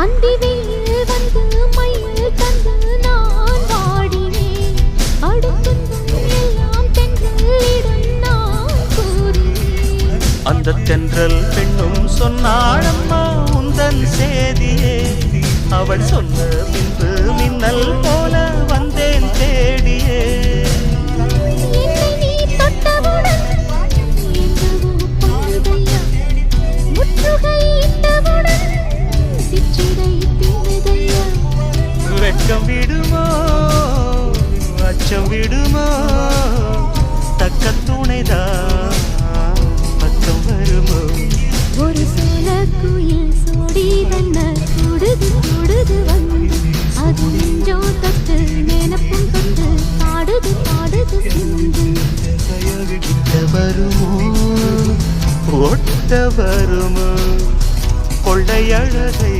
அந்தி வெயில் வந்து மயில் தந்து நான் வாடினேன். அடுத்தும் எல்லாம் தென்றலிடம் நான் கூறினேன். அந்த தென்றல் பெண்ணும் சொன்னாளம்மா உந்தன் சேதியே. அவள் சொன்ன பின்பு மின்னல் போல வந்தேன் தேடியே. என்னை நீ தொட்டவுடன் எங்கோ பொழுதையா, முற்றுகையிட்டவுடன் சிற்றிடை தின்னுதையா. வெட்கம் விடுமோ அச்சம் விடுமோ, தக்க துணைதான் பக்கம் வருமோ. ஒரு சோல குயில் சோடி தன்ன கூடுது கூடுது வந்து, அது நெஞ்சோ தொட்டு நினப்பும் தொட்டு பாடுது பாடுது சிந்து. கிட்ட வருமோ ஒட்ட வருமோ கொள்ளையழகை